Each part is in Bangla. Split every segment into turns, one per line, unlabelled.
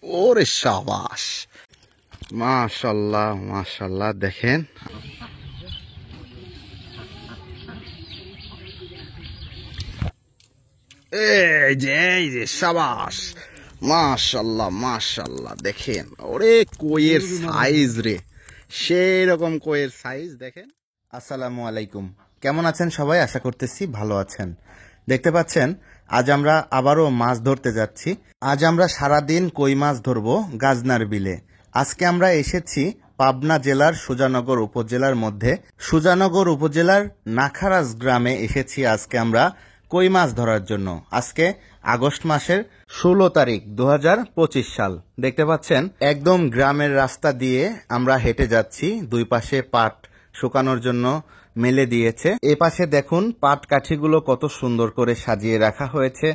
ওরে শাবাশ, মাশাল্লাহ মাশাল্লাহ। দেখেন এই যে শাবাশ, মাশাল্লাহ মাশাল্লাহ। দেখেন ওরে কইয়ের সাইজ রে, সেই রকম কইয়ের সাইজ দেখেন। আসসালামু আলাইকুম, কেমন আছেন সবাই? আশা করতেছি ভালো আছেন। দেখতে পাচ্ছেন আজ আমরা আবারও মাছ ধরতে যাচ্ছি। আজ আমরা সারাদিন কই মাছ ধরবো গাজনার বিলে। আজকে আমরা এসেছি পাবনা জেলার সুজানগর উপজেলার মধ্যে। সুজানগর উপজেলার নাখারাজ গ্রামে এসেছি আজকে আমরা কই মাছ ধরার জন্য। আজকে আগস্ট মাসের 16 তারিখ 2025 সাল। দেখতে পাচ্ছেন একদম গ্রামের রাস্তা দিয়ে আমরা হেঁটে যাচ্ছি। দুই পাশে পাট শুকানোর জন্য মেলে দিয়েছে। এ পাশে দেখুন পাট কাঠিগুলো কত সুন্দর করে সাজিয়ে রাখা হয়েছে।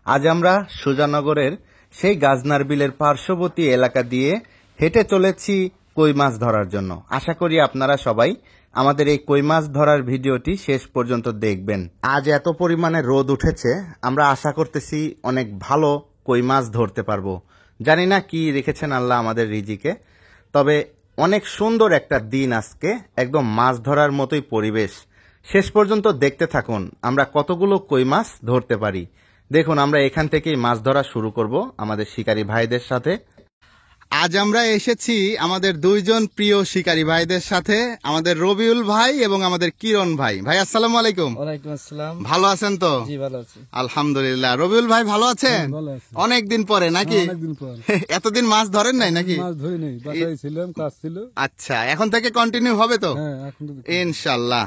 আজ আমরা সুজানগরের সেই গাজনার বিলের পার্শ্ববর্তী এলাকা দিয়ে হেঁটে চলেছি কই মাছ ধরার জন্য। আশা করি আপনারা সবাই আমাদের এই কই মাছ ধরার ভিডিওটি শেষ পর্যন্ত দেখবেন। আজ এত পরিমাণে রোদ উঠেছে, আমরা আশা করতেছি অনেক ভালো কই মাছ ধরতে পারবো। জানি না কি রেখেছেন আল্লাহ আমাদের রিজিকে, তবে অনেক সুন্দর একটা দিন আজকে, একদম মাছ ধরার মতোই পরিবেশ। শেষ পর্যন্ত দেখতে থাকুন আমরা কতগুলো কই মাছ ধরতে পারি। দেখুন আমরা এখান থেকেই মাছ ধরা শুরু করব আমাদের শিকারী ভাইদের সাথে। আজ আমরা এসেছি আমাদের দুইজন প্রিয় শিকারী ভাইদের সাথে, আমাদের রবিউল ভাই এবং আমাদের কিরণ ভাই। ভাই আসসালামু আলাইকুম।
ওয়ালাইকুম আসসালাম।
ভালো আছেন তো?
জি ভালো আছি
আলহামদুলিল্লাহ। রবিউল ভাই ভালো আছেন? অনেকদিন পরে নাকি?
অনেকদিন পর।
এতদিন মাছ ধরেন নাই নাকি?
মাছ ধরি নাই, বাসায় ছিলাম, কাজ ছিল।
আচ্ছা, এখন থেকে কন্টিনিউ হবে তো?
হ্যাঁ, এখন তো
ইনশাআল্লাহ।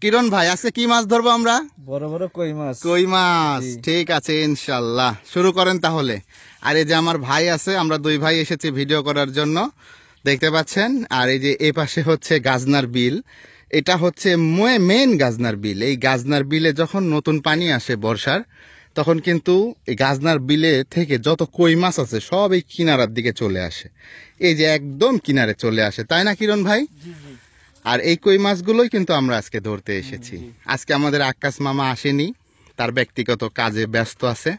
কিরণ ভাই আজকে কি মাছ ধরবো আমরা?
বড় বড় কই মাছ।
কই মাছ, ঠিক আছে ইনশাআল্লাহ। শুরু করেন তাহলে। আর এই যে আমার ভাই আছে, আমরা দুই ভাই এসেছি ভিডিও করার জন্য, দেখতে পাচ্ছেন। আর এই যে এই পাশে হচ্ছে গাজনার বিল, এটা হচ্ছে মেন গাজনার বিল। এই গাজনার বিলে যখন নতুন পানি আসে বর্ষার, তখন কিন্তু এই গাজনার বিলে থেকে যত কই মাছ আছে সব এই কিনারার দিকে চলে আসে। এই যে একদম কিনারে চলে আসে, তাই না কিরণ ভাই? আর এই কই মাছগুলোই কিন্তু আমরা আজকে ধরতে এসেছি। আজকে আমাদের আক্কাস মামা আসেনি, তার ব্যক্তিগত কাজে ব্যস্ত আছে।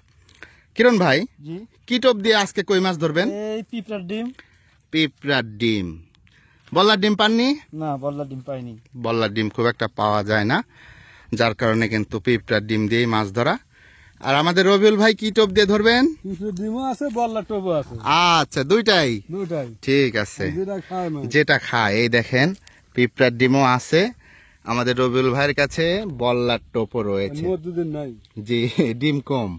কিরণ ভাই, কি টোপ দিয়ে আজকে কই মাছ ধরবেন?
এই পিঁপড়ার ডিম।
পিঁপড়ার ডিম। বল্লার ডিম পাননি?
না, বল্লার ডিম পাইনি।
বল্লার ডিম খুব একটা পাওয়া যায় না, যার কারণে কিন্তু পিঁপড়ার ডিম দিয়েই মাছ ধরা। আর আমাদের রবিউল ভাই কি টোপ দিয়ে ধরবেন?
পিঁপড়ার ডিমও আছে, বল্লার টোপও আছে।
আচ্ছা, দুইটাই?
দুটাই।
ঠিক আছে,
যেটা খায় মাছ।
যেটা খায়। এই দেখেন পিঁপড়ার ডিমও আছে আমাদের রবিউল ভাইয়ের কাছে, বল্লার টোপও রয়েছে।
মধ্যদিন নাই।
জি, ডিম কম।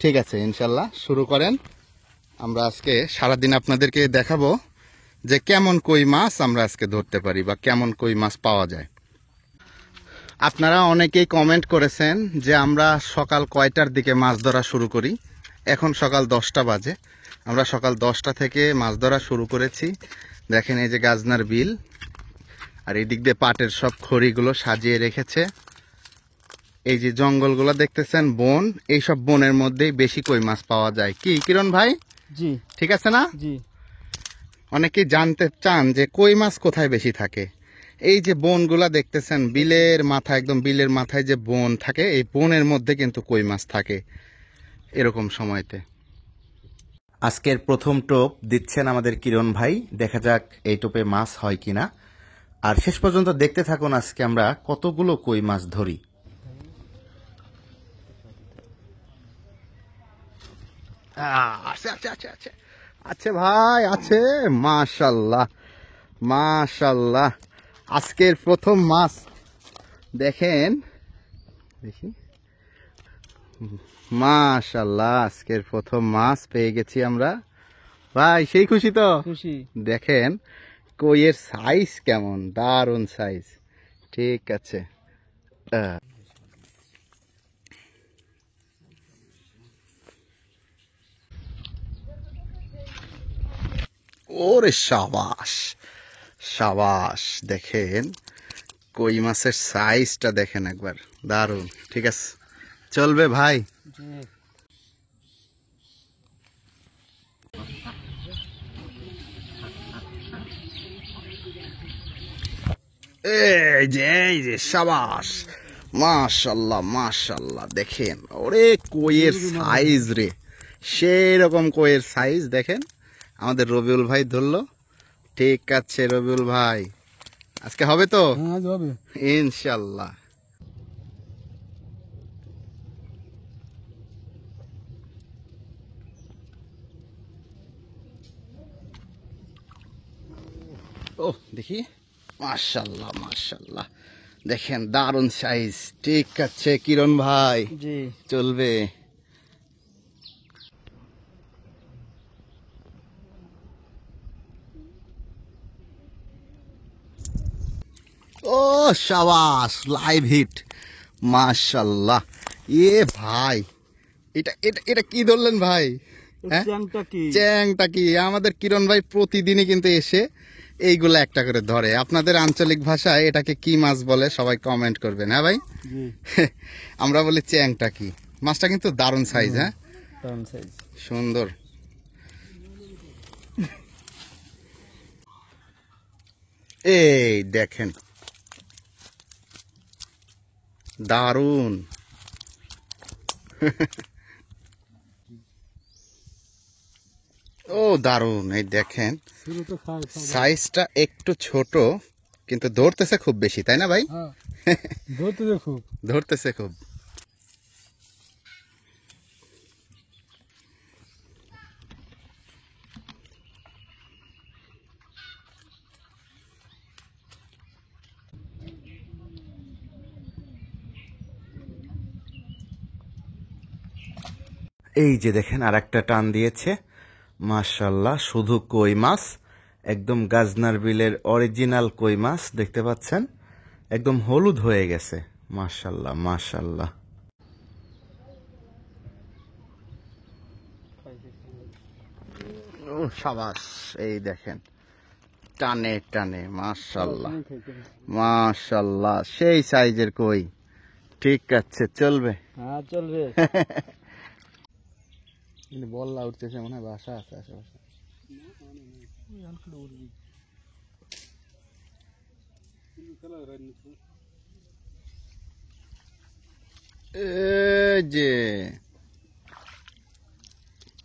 ঠিক আছে ইনশাল্লাহ, শুরু করেন। আমরা আজকে সারাদিন আপনাদেরকে দেখাবো যে কেমন কই মাছ আমরা আজকে ধরতে পারি বা কেমন কই মাছ পাওয়া যায়। আপনারা অনেকেই কমেন্ট করেছেন যে আমরা সকাল কয়টার দিকে মাছ ধরা শুরু করি। এখন সকাল 10টা বাজে। আমরা সকাল 10টা থেকে মাছ ধরা শুরু করেছি। দেখেন এই যে গাজনার বিল, আর এই দিক দিয়ে পাটের সব খড়িগুলো সাজিয়ে রেখেছে। এই যে জঙ্গলগুলো দেখতেছেন, বন, এইসব বনের মধ্যেই বেশি কই মাছ পাওয়া যায়। কি কিরণ ভাই?
জি
ঠিক আছে না?
জি।
অনেকেই জানতে চান যে কই মাছ কোথায় বেশি থাকে। এই যে বনগুলা দেখতেছেন, বিলের মাথায়, একদম বিলের মাথায় যে বন থাকে, এই বনের মধ্যে কিন্তু কই মাছ থাকে এরকম সময়তে। আজকের প্রথম টোপ দিচ্ছেন আমাদের কিরণ ভাই। দেখা যাক এই টোপে মাছ হয় কিনা। আর শেষ পর্যন্ত দেখতে থাকুন আজকে আমরা কতগুলো কই মাছ ধরি। আছে আছে আছে আছে আছে ভাই, আছে। মাশাল্লাহ মাশাল্লাহ, আজকের প্রথম মাছ দেখেন, দেখি, মাশাল্লাহ আজকের প্রথম মাছ পেয়ে গেছি আমরা। ভাই সেই খুশি তো?
খুশি।
দেখেন কইয়ের সাইজ কেমন, দারুণ সাইজ। ঠিক আছে, ওরে শাবাশ শাবাশ। দেখেন কই মাছের সাইজটা দেখেন একবার, দারুণ। ঠিক আছে, চলবে ভাই। এই যে শাবাশ, মাশাল্লাহ মাশাল্লাহ। দেখেন ওরে কইয়ের সাইজ রে, সেই রকম কইয়ের সাইজ দেখেন। আমাদের রবিউল ভাই ধরলো। ঠিক আছে রবিউল ভাই, আজকে হবে তো
হ্যাঁ আজ হবে।
ইনশাল্লাহ। ও দেখি, মাশাল্লাহ মাশাল্লাহ, দেখেন দারুণ সাইজ। ঠিক আছে কিরণ ভাই,
জি
চলবে। ও শাবাশ, লাইভ হিট, মাশাল্লাহ। এ ভাই, এটা এটা এটা কি ধরলেন ভাই? হ্যাঁ,
চ্যাংটা কি?
চ্যাংটা কি? আমাদের কিরণ ভাই প্রতিদিনই কিন্তু এসে এইগুলা একটা করে ধরে। আপনাদের আঞ্চলিক ভাষায় এটাকে কি মাছ বলে সবাই কমেন্ট করবেন। হ্যাঁ ভাই,
জি
আমরা বলি চ্যাংটা কি। মাছটা কিন্তু দারুণ সাইজ। হ্যাঁ,
টাউন সাইজ।
সুন্দর। এই দেখেন, দারুণ। ও দারুণ, এই দেখেন
শুরু তো খাই
সাইজটা একটু ছোট, কিন্তু ধরতেছে খুব বেশি, তাই না ভাই?
হ্যাঁ ধরতে দেখো।
ধরতেছে খুব। এই যে দেখেন আর একটা টান দিয়েছে, মাশাল্লাহ। শুধু কই মাছ, একদম গাজনার বিলের অরিজিনাল কই মাছ দেখতে পাচ্ছেন, একদম হলুদ হয়ে গেছে। মাশাল্লাহ মাশাল্লাহ। ও সাবাস, এই দেখেন টানে টানে, মাশাল্লাহ মাশাল্লাহ, সেই সাইজের কই। ঠিক আছে, চলবে।
হ্যাঁ চলবে।
বল্লা উঠতেছে, মনে হয় বাসা আছে আশেপাশে। এই যে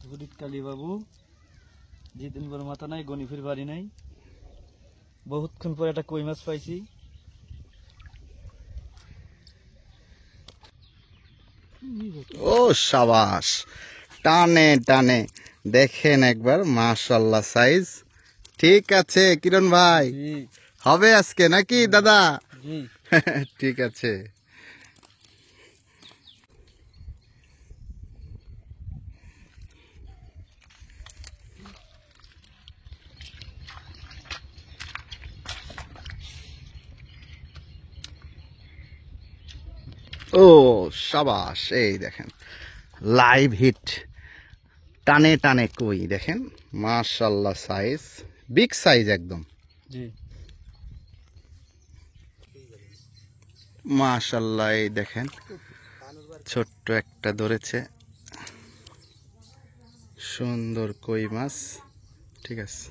হরিত কালী বাবু, যেদিন বড় মাথা নাই গনিফের বাড়ি নাই, বহুতক্ষণ পরে একটা কই মাছ পাইছি।
ও সাবাস, টানে টানে, দেখেন একবার, মাশাল্লাহ সাইজ। ঠিক আছে কিরণ ভাই,
জি
হবে আজকে নাকি দাদা?
জি
ঠিক আছে। ও সাবাস, এই দেখেন লাইভ হিট, টানে টানে কই, দেখেন মাশাল্লাহ সাইজ, বিগ সাইজ একদম।
জি
মাশাল্লাহ, এই দেখেন ছোট্ট একটা ধরেছে, সুন্দর কই মাছ। ঠিক আছে।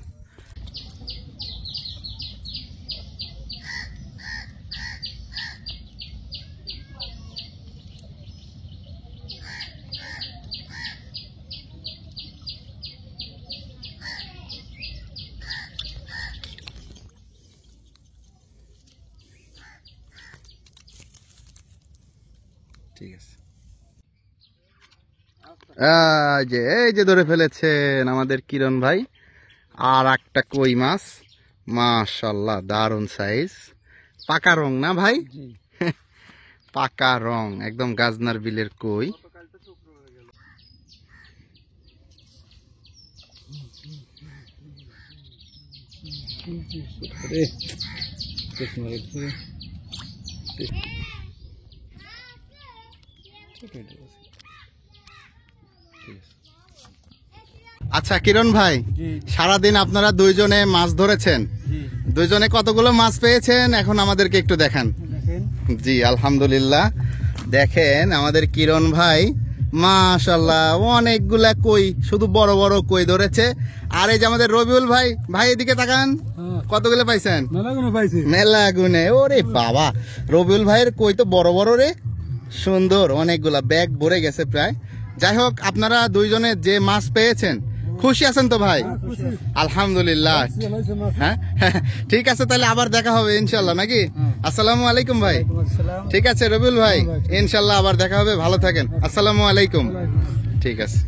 ঠিক আছে। এই যে ধরে ফেলেছেন আমাদের কিরণ ভাই, আর একটা কই মাছ। মাশাল্লাহ, দারুণ সাইজ, পাকা রং না ভাই?
জি
পাকা রং, একদম গাজনার বিলের কই। আচ্ছা কিরণ ভাই,
জি
সারাদিন আপনারা দুইজনে মাছ ধরেছেন,
জি
দুইজনে কতগুলো মাছ পেয়েছেন এখন আমাদেরকে একটু দেখান।
দেখেন
জি আলহামদুলিল্লাহ, দেখেন আমাদের কিরণ ভাই মাশাল্লাহ অনেকগুলা কই, শুধু বড় বড় কই ধরেছে। আর এই যে আমাদের রবিউল ভাই, ভাই এদিকে তাকান,
হ্যাঁ
কতগুলো পাইছেন?
মেলা কোনো পাইছি।
মেলা গুনে। ওরে বাবা, রবিউল ভাইয়ের কই তো বড় বড় রে, সুন্দর, অনেকগুলা ব্যাগ ভরে গেছে প্রায়। যাই হোক, আপনারা দুইজনে যে মাছ পেয়েছেন খুশি আছেন তো ভাই? আলহামদুলিল্লাহ। হ্যাঁ ঠিক আছে, তাহলে আবার দেখা হবে ইনশাল্লাহ নাকি? আসসালামু আলাইকুম ভাই। ঠিক আছে রবিউল ভাই, ইনশাল্লাহ আবার দেখা হবে, ভালো থাকেন। আসসালামু আলাইকুম। ঠিক আছে।